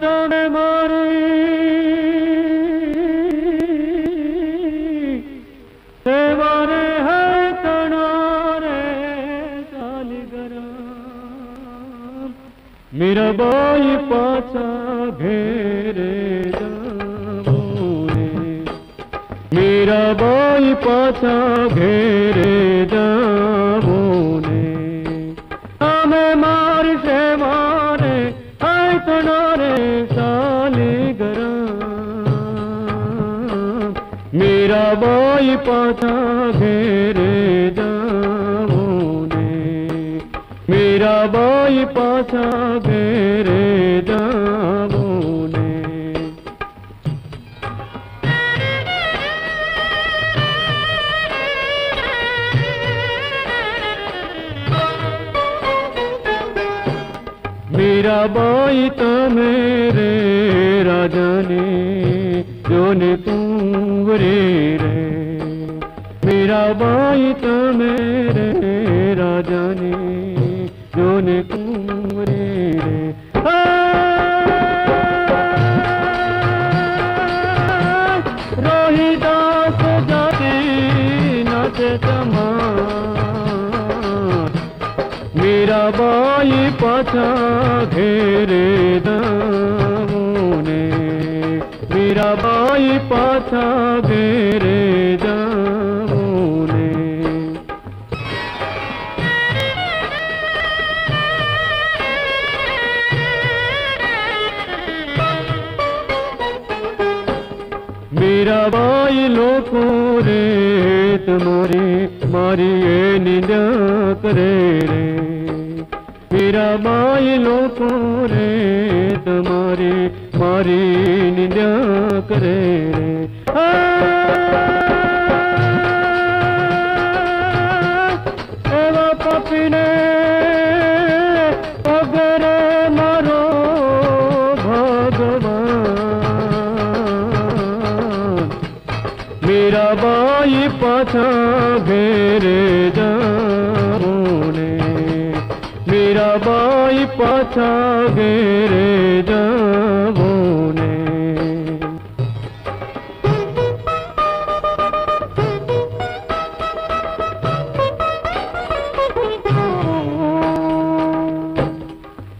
तने मारी सेवारे है तनारे सालिगराम मेरा बाई पाचा घेरे जामोने मेरा बाई पाचा घेरे जामोने हमें मारी सेवारे है तनारे सालिगराम मेरा बाई पाछा घेरे जामोने मेरा बाई पाछा घेरे जामोने मेरा बाई तो मेरे राजा ने जो ने पूरे रे मेरा बाई तो मेरे राजा ने जो ने पूरे रे रोहिदास जाति नाचे तमार मेरा बाई पाछा घेरे जामोने मेरा बाई पाछा घेरे जामोने मेरा बाई लोगों रे तुम्हारी मारी निंदा करे रे मेरा बाई लोगों रे तुम्हारी मारी निंदा करे रे एवा पपीने अगरे मारो भगवान मेरा बाई पाछा घेरे जामोने मेरा बाई पाछा घेरे जामोने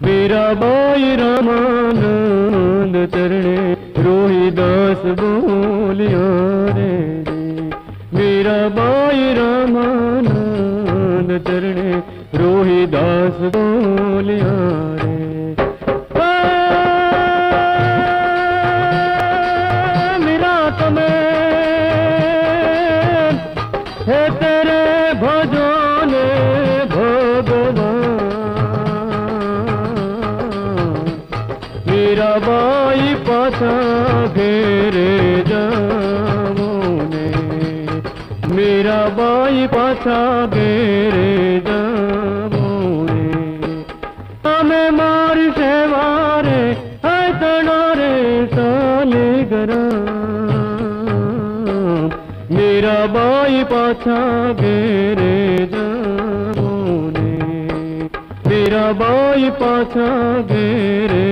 मेरा बाई रामानंद चरणे रोहिदास बोलिया रे मेरा बाई रामानंद चरणे रोहिदास बोलिया रे मेरा तुम्हें है तेरे भजोने भगवान मेरा बाई पाछा घेरे जामोने मेरा बाई पाछा घेरे जामोने हमें मारी सेवारे है तनारे सालिगराम मेरा बाई पाछा घेरे जामोने मेरा बाई पाछा घेरे